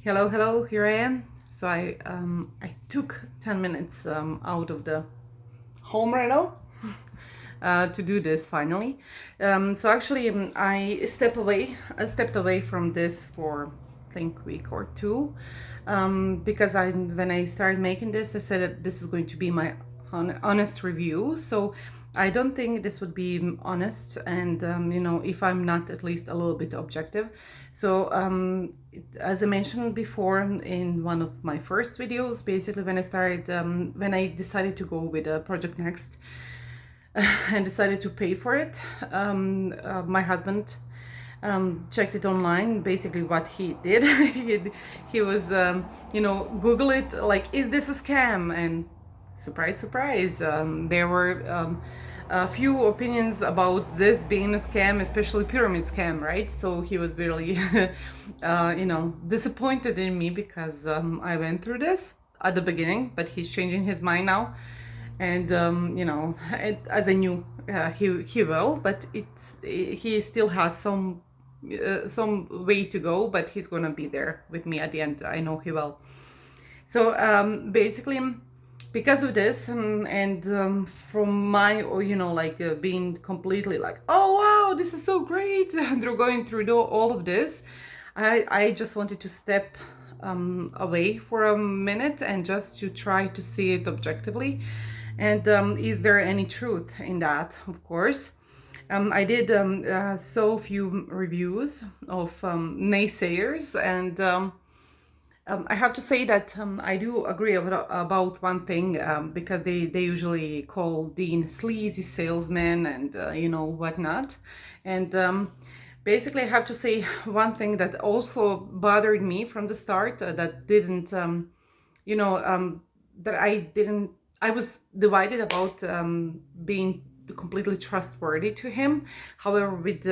Hello, here I am. So I took 10 minutes out of the home right now to do this finally. So actually I stepped away from this for I think week or two because when I started making this, I said that this is going to be my honest review. So I don't think this would be honest, and if I'm not at least a little bit objective. So as I mentioned before in one of my first videos, basically when I decided to go with Project Next and decided to pay for it, my husband checked it online. Basically what he did, he was Google it, like, is this a scam? And surprise, surprise, there were a few opinions about this being a scam, especially pyramid scam, right? So he was really disappointed in me because I went through this at the beginning, but he's changing his mind now. And as I knew he will, but he still has some way to go, but he's gonna be there with me at the end. I know he will. So basically, because of this, and from my being completely like, oh wow, this is so great, through going through all of this, I just wanted to step away for a minute and just to try to see it objectively. And is there any truth in that? Of course. I did so few reviews of naysayers, and I have to say that I do agree about one thing, because they usually call Dean sleazy salesman and whatnot. And basically I have to say one thing that also bothered me from the start, that didn't that I was divided about being completely trustworthy to him. However, with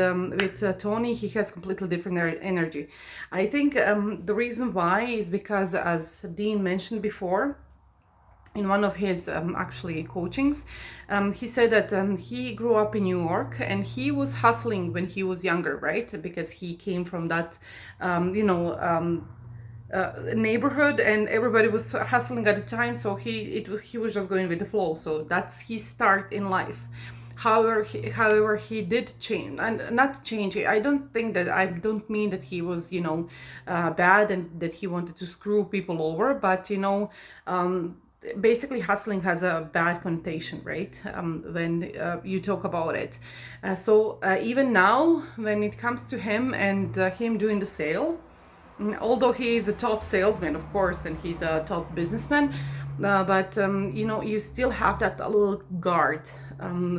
Tony, he has completely different energy. I think the reason why is because, as Dean mentioned before, in one of his actually coachings, he said that he grew up in New York and he was hustling when he was younger, right? Because he came from that, neighborhood, and everybody was hustling at the time, so he was just going with the flow. So that's his start in life. However, he did change, and not change. I don't mean that he was bad and that he wanted to screw people over, but basically hustling has a bad connotation, right? When you talk about it. So even now, when it comes to him and him doing the sale, although he is a top salesman, of course, and he's a top businessman, but you still have that little guard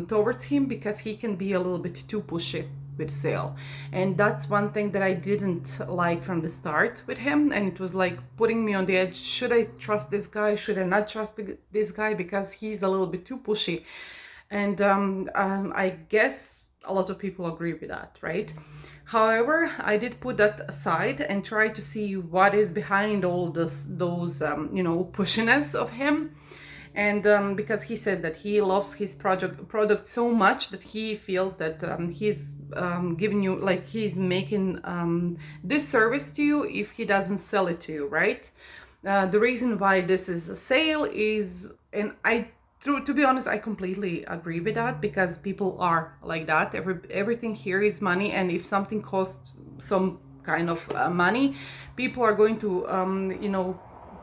towards him, because he can be a little bit too pushy with sale. And that's one thing that I didn't like from the start with him, and it was like putting me on the edge. Should I trust this guy? Should I not trust this guy? Because he's a little bit too pushy. And I guess a lot of people agree with that, right? However, I did put that aside and try to see what is behind all those pushiness of him. And because he says that he loves his product so much that he feels that he's giving you, like, he's making this service to you if he doesn't sell it to you, right? The reason why this is a sale is, and to be honest, I completely agree with that, because people are like that. Everything here is money, and if something costs some kind of money, people are going to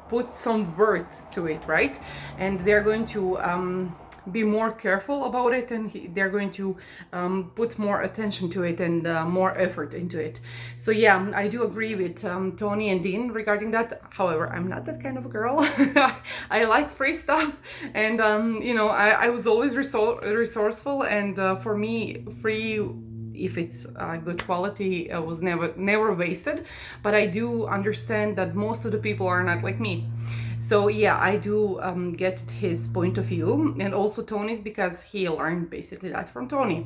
put some worth to it, right? And they're going to be more careful about it, and they're going to put more attention to it and more effort into it. So yeah, I do agree with Tony and Dean regarding that. However, I'm not that kind of a girl. I like free stuff, and I was always resourceful, and for me, free, if it's good quality, was never wasted. But I do understand that most of the people are not like me. So yeah, I do get his point of view, and also Tony's, because he learned basically that from Tony.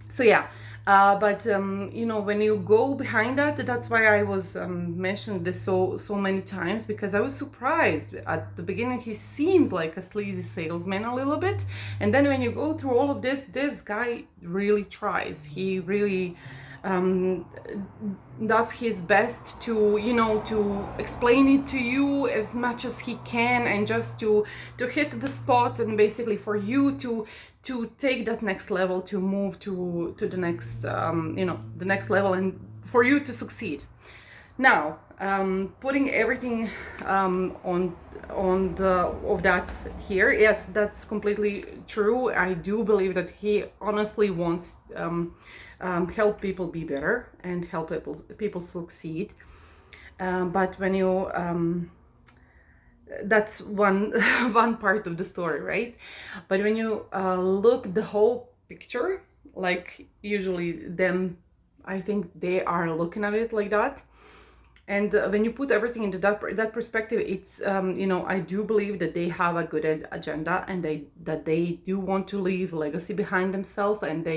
So yeah, but when you go behind that, that's why I was mentioning this so many times, because I was surprised. At the beginning, he seems like a sleazy salesman a little bit, and then when you go through all of this guy really tries. He really um, does his best to, you know, to explain it to you as much as he can, and just to hit the spot, and basically for you to take that next level, to move to the next, you know, the next level, and for you to succeed. Now, putting everything on the of that here, yes, that's completely true. I do believe that he honestly wants help people be better and help people succeed. But when you that's one one part of the story, right? But when you look the whole picture, like usually them, I think they are looking at it like that. And when you put everything into that perspective, it's you know, I do believe that they have a good agenda, and they do want to leave legacy behind themselves, and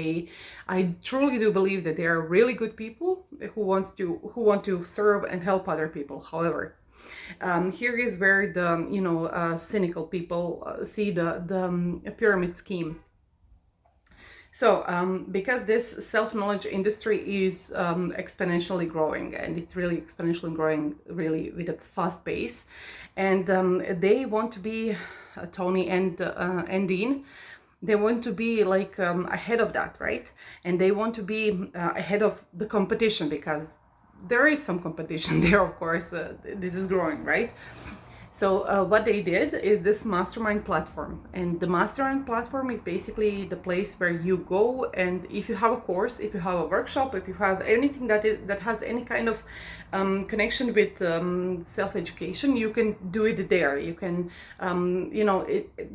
I truly do believe that they are really good people who want to serve and help other people. However, here is where the, you know, cynical people see the pyramid scheme. So, because this self-knowledge industry is exponentially growing, and it's really exponentially growing, really with a fast pace, and they want to be Tony and Dean. They want to be like ahead of that, right? And they want to be ahead of the competition, because there is some competition there, of course. This is growing, right? So what they did is this mastermind platform, and the mastermind platform is basically the place where you go, and if you have a course, if you have a workshop, if you have anything that has any kind of connection with self-education, you can do it there. You can, you know,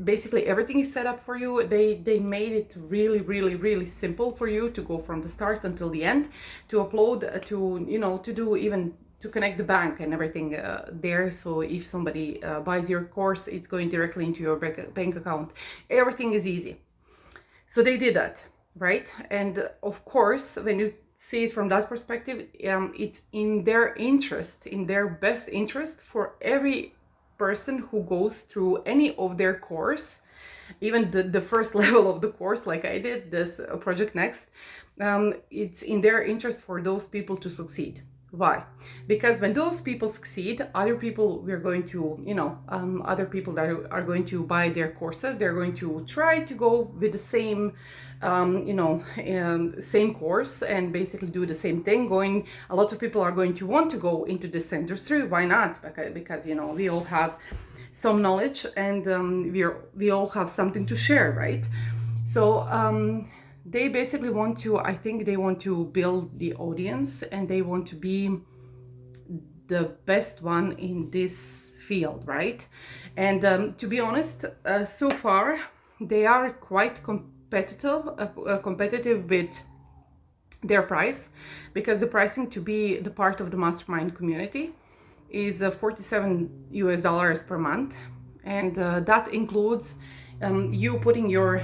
basically everything is set up for you. They made it really, really, really simple for you to go from the start until the end, to upload, to, you know, to do even to connect the bank and everything there. So if somebody buys your course, it's going directly into your bank account. Everything is easy. So they did that, right? And of course, when you see it from that perspective, it's in their interest, in their best interest, for every person who goes through any of their course, even the first level of the course, like I did, this Project Next, it's in their interest for those people to succeed. Why? Because when those people succeed, other people, we're going to, you know, other people that are going to buy their courses, they're going to try to go with the same, you know, same course, and basically do the same thing. A lot of people are going to want to go into this industry. Why not? Because you know, we all have some knowledge, and we all have something to share, right? So they basically want to, I think they want to build the audience, and they want to be the best one in this field, right? And to be honest, so far they are quite competitive with their price, because the pricing to be the part of the mastermind community is $47 per month, and that includes you putting your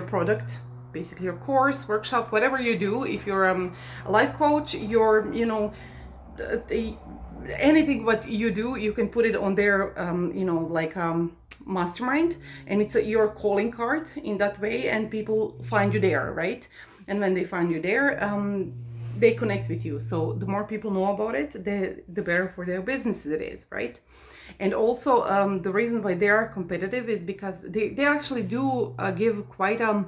product, basically your course, workshop, whatever you do. If you're a life coach, you're, you know, anything what you do, you can put it on their you know, like mastermind, and it's your calling card in that way, and people find you there, right? And when they find you there, they connect with you. So the more people know about it, the better for their business it is, right? And also the reason why they are competitive is because they actually do give quite a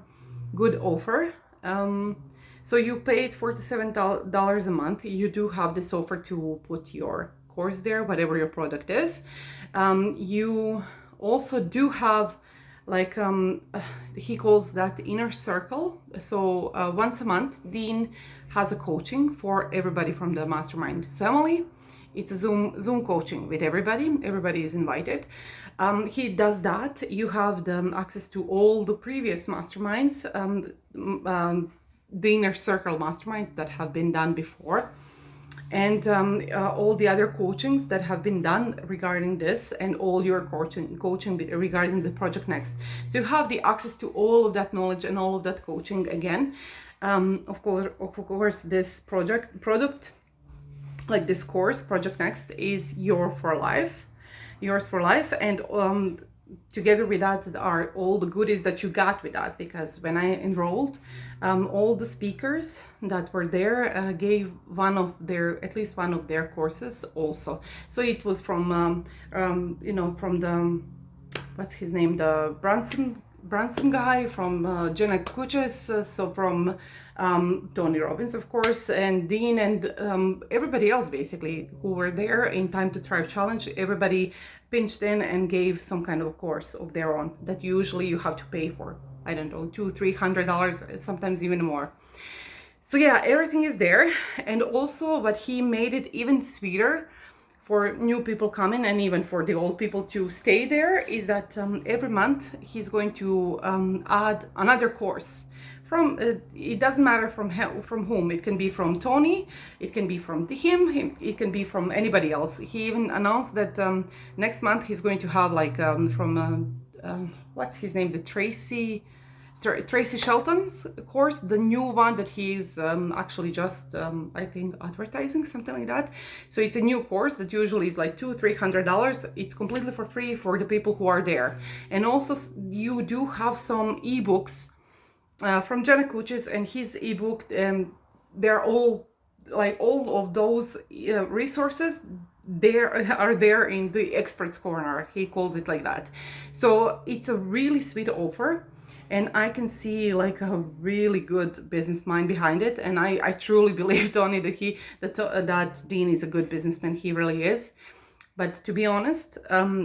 good offer. So you paid $47 a month. You do have this offer to put your course there, whatever your product is. You also do have, like he calls that inner circle. So once a month, Dean has a coaching for everybody from the mastermind family. It's a Zoom coaching with everybody. Everybody is invited. He does that. You have the access to all the previous masterminds, the inner circle masterminds that have been done before, and all the other coachings that have been done regarding this, and all your coaching regarding the Project Next. So you have the access to all of that knowledge and all of that coaching again. Of course, this product, like this course, Project Next, is yours for life. And together with that are all the goodies that you got with that, because when I enrolled, all the speakers that were there gave at least one of their courses also. So it was from from the, what's his name, the Branson guy, from Jenna Kuches, so from Tony Robbins, of course, and Dean, and everybody else basically who were there in Time to Thrive Challenge. Everybody pinched in and gave some kind of course of their own that usually you have to pay for. I don't know, $200-300, sometimes even more. So yeah, everything is there. And also what he made it even sweeter for new people coming, and even for the old people to stay there, is that every month he's going to add another course from it doesn't matter from whom. It can be from Tony, it can be from him, it can be from anybody else. He even announced that next month he's going to have like from what's his name, the Tracy Shelton's course, the new one that he's actually just I think advertising, something like that. So it's a new course that usually is like $200-300. It's completely for free for the people who are there. And also you do have some ebooks from Jenna Kuchis and his ebook. They're all, like, all of those resources are there in the experts corner, he calls it like that. So it's a really sweet offer, and I can see like a really good business mind behind it. And I truly believe, Tony, that Dean is a good businessman. He really is. But to be honest,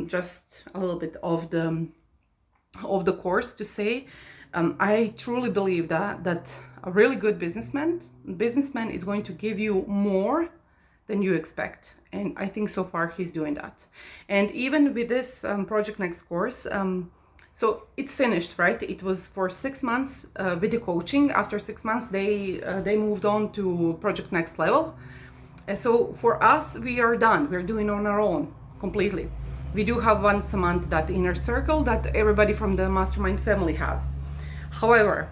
just a little bit of the course to say, I truly believe that a really good businessman is going to give you more than you expect. And I think so far he's doing that. And even with this Project Next course, so it's finished, right? It was for 6 months with the coaching. After 6 months, they moved on to Project Next Level. And so for us, we are done. We're doing on our own completely. We do have once a month that inner circle that everybody from the mastermind family have. However,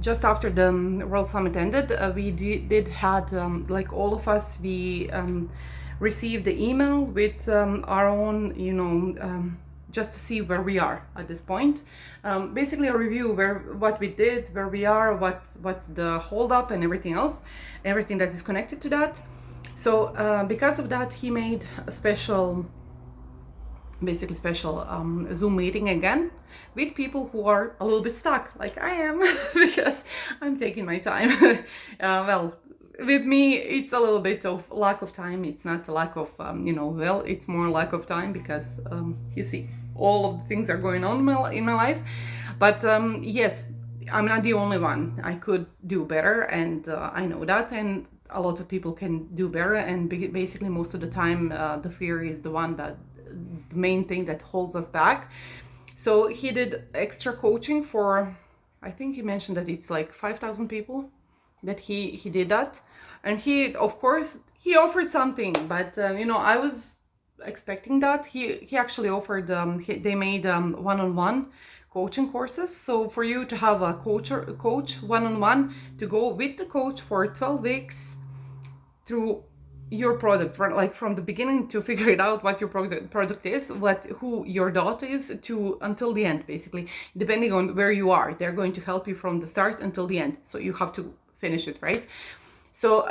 just after the World Summit ended, we did had like all of us, we received the email with our own, just to see where we are at this point. Basically a review what we did, where we are, what's the holdup, and everything else, everything that is connected to that. So because of that, he made a special Zoom meeting again with people who are a little bit stuck, like I am, because I'm taking my time. Well, with me, it's a little bit of lack of time. It's not a lack of, it's more lack of time, because you see, all of the things are going on in my life. But yes, I'm not the only one. I could do better, and I know that, and a lot of people can do better. And basically, most of the time, the fear is the main thing that holds us back. So he did extra coaching for, I think he mentioned that it's like 5,000 people that he did that. And he, of course, he offered something, but I was expecting that. He actually offered, they made one-on-one coaching courses. So for you to have a coach one-on-one, to go with the coach for 12 weeks through your product, like from the beginning, to figure it out what your product is, who your dot is, to until the end, basically, depending on where you are. They're going to help you from the start until the end, so you have to finish it, right? So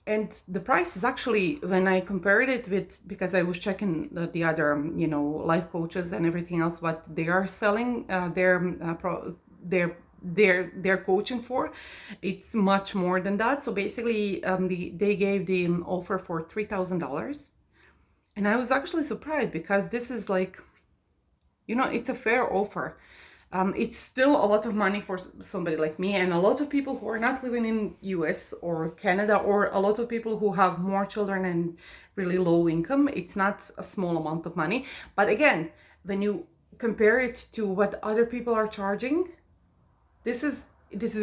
and the price is actually, when I compared it with, because I was checking the other life coaches and everything else, what they are selling their coaching for, it's much more than that. So basically they gave the offer for $3,000, and I was actually surprised, because this is like, it's a fair offer. It's still a lot of money for somebody like me, and a lot of people who are not living in US or Canada, or a lot of people who have more children and really low income. It's not a small amount of money. But again, when you compare it to what other people are charging, this is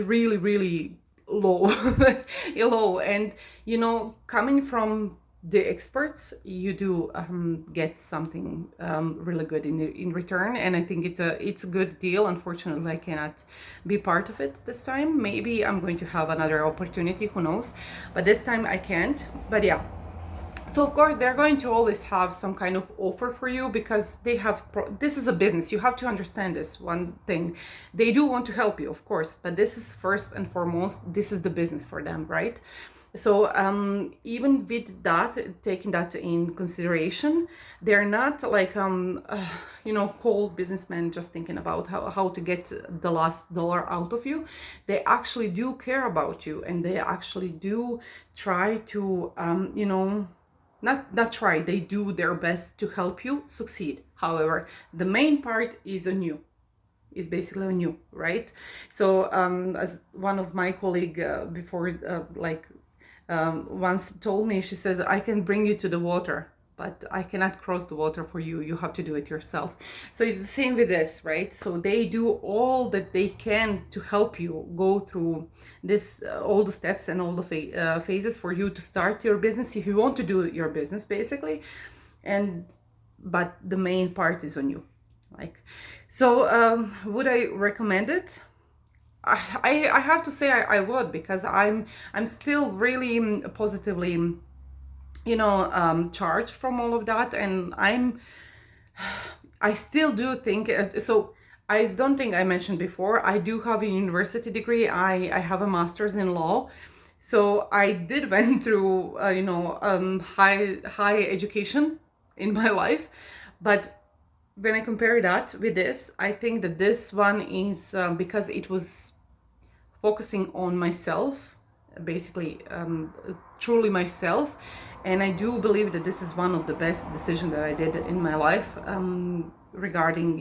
really, really low. Low. And coming from the experts, you do get something really good in return. And I think it's a good deal. Unfortunately, I cannot be part of it this time. Maybe I'm going to have another opportunity, who knows, but this time I can't. But yeah, So of course they're going to always have some kind of offer for you, because they have this is a business. You have to understand this one thing. They do want to help you, of course, but this is first and foremost, this is the business for them, right? So even with that, taking that in consideration, they're not like cold businessmen just thinking about how to get the last dollar out of you. They actually do care about you, and they actually do try to not try, they do their best to help you succeed. However, the main part is on you, is basically on you, right? So as one of my colleague before once told me, she says, I can bring you to the water, but I cannot cross the water for you. You have to do it yourself. So it's the same with this, right? So they do all that they can to help you go through this, all the steps and all the phases for you to start your business, if you want to do your business, basically. But the main part is on you. Would I recommend it? I have to say I would, because I'm still really positively charged from all of that, and I still do think so. I don't think I mentioned before, I do have a university degree. I have a master's in law, so I did went through high education in my life. But when I compare that with this, I think that this one is because it was focusing on myself, basically truly myself. And I do believe that this is one of the best decisions that I did in my life, regarding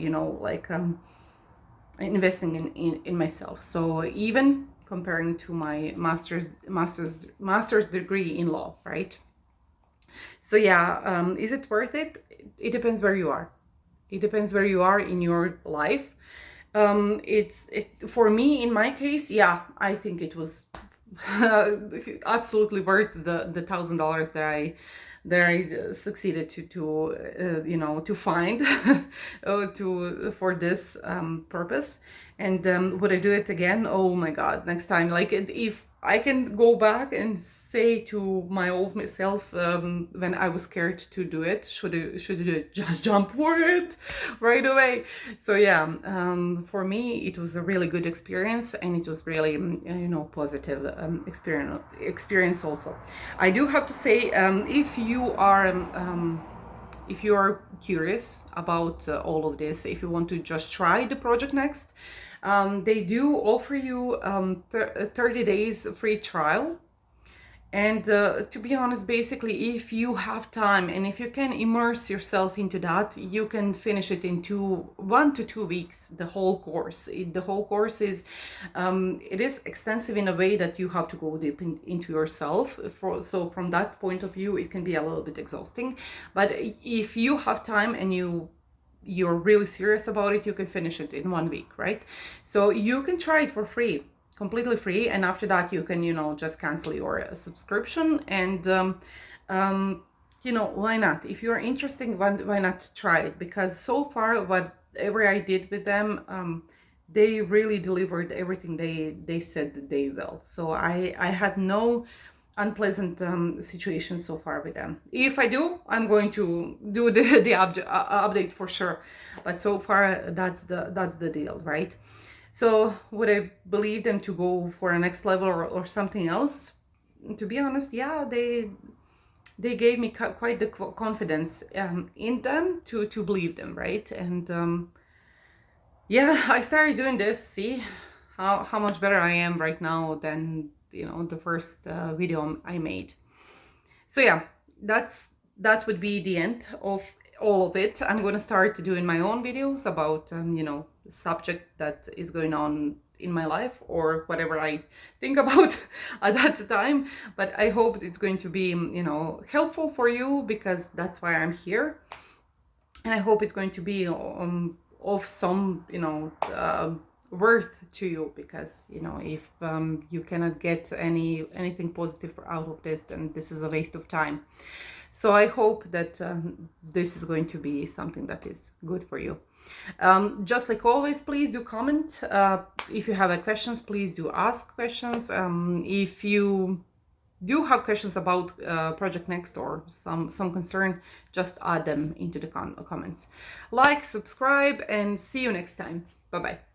investing in myself. So even comparing to my master's degree in law, right? So yeah, is it worth it? It depends where you are. It depends where you are in your life. For me, in my case, yeah, I think it was absolutely worth the $1,000 that I succeeded to find for this purpose. And would I do it again? Oh my God, next time. Like, if I can go back and say to my old self, when I was scared to do it, should I do it? Just jump for it right away. So yeah, for me it was a really good experience, and it was really positive experience also. I do have to say, if you are curious about all of this, if you want to just try the project next, they do offer you 30 days free trial. And to be honest, basically, if you have time and if you can immerse yourself into that, you can finish it in 1 to 2 weeks, the whole course. The whole course is, it is extensive in a way that you have to go deep into yourself. So from that point of view, it can be a little bit exhausting. But if you have time and you're really serious about it, you can finish it in 1 week, right? So you can try it for free, completely free, and after that you can just cancel your subscription. And why not? If you're interested, why not try it? Because so far, whatever I did with them, they really delivered everything they said that they will. So I had no unpleasant situations so far with them. If I do, I'm going to do the update for sure. But so far, that's the deal, right? So would I believe them to go for a next level or something else? To be honest, yeah, they gave me quite the confidence in them to believe them, right? And yeah, I started doing this. See how much better I am right now than the first video I made. So yeah, that would be the end of all of it. I'm going to start doing my own videos about the subject that is going on in my life, or whatever I think about at that time. But I hope it's going to be helpful for you, because that's why I'm here. And I hope it's going to be of some worth to you, because if you cannot get anything positive out of this, then this is a waste of time. So I hope that this is going to be something that is good for you. Just like always, please do comment. If you have questions, please do ask questions. If you do have questions about Project Next or some concern, just add them into the comments. Like, subscribe, and see you next time. Bye bye.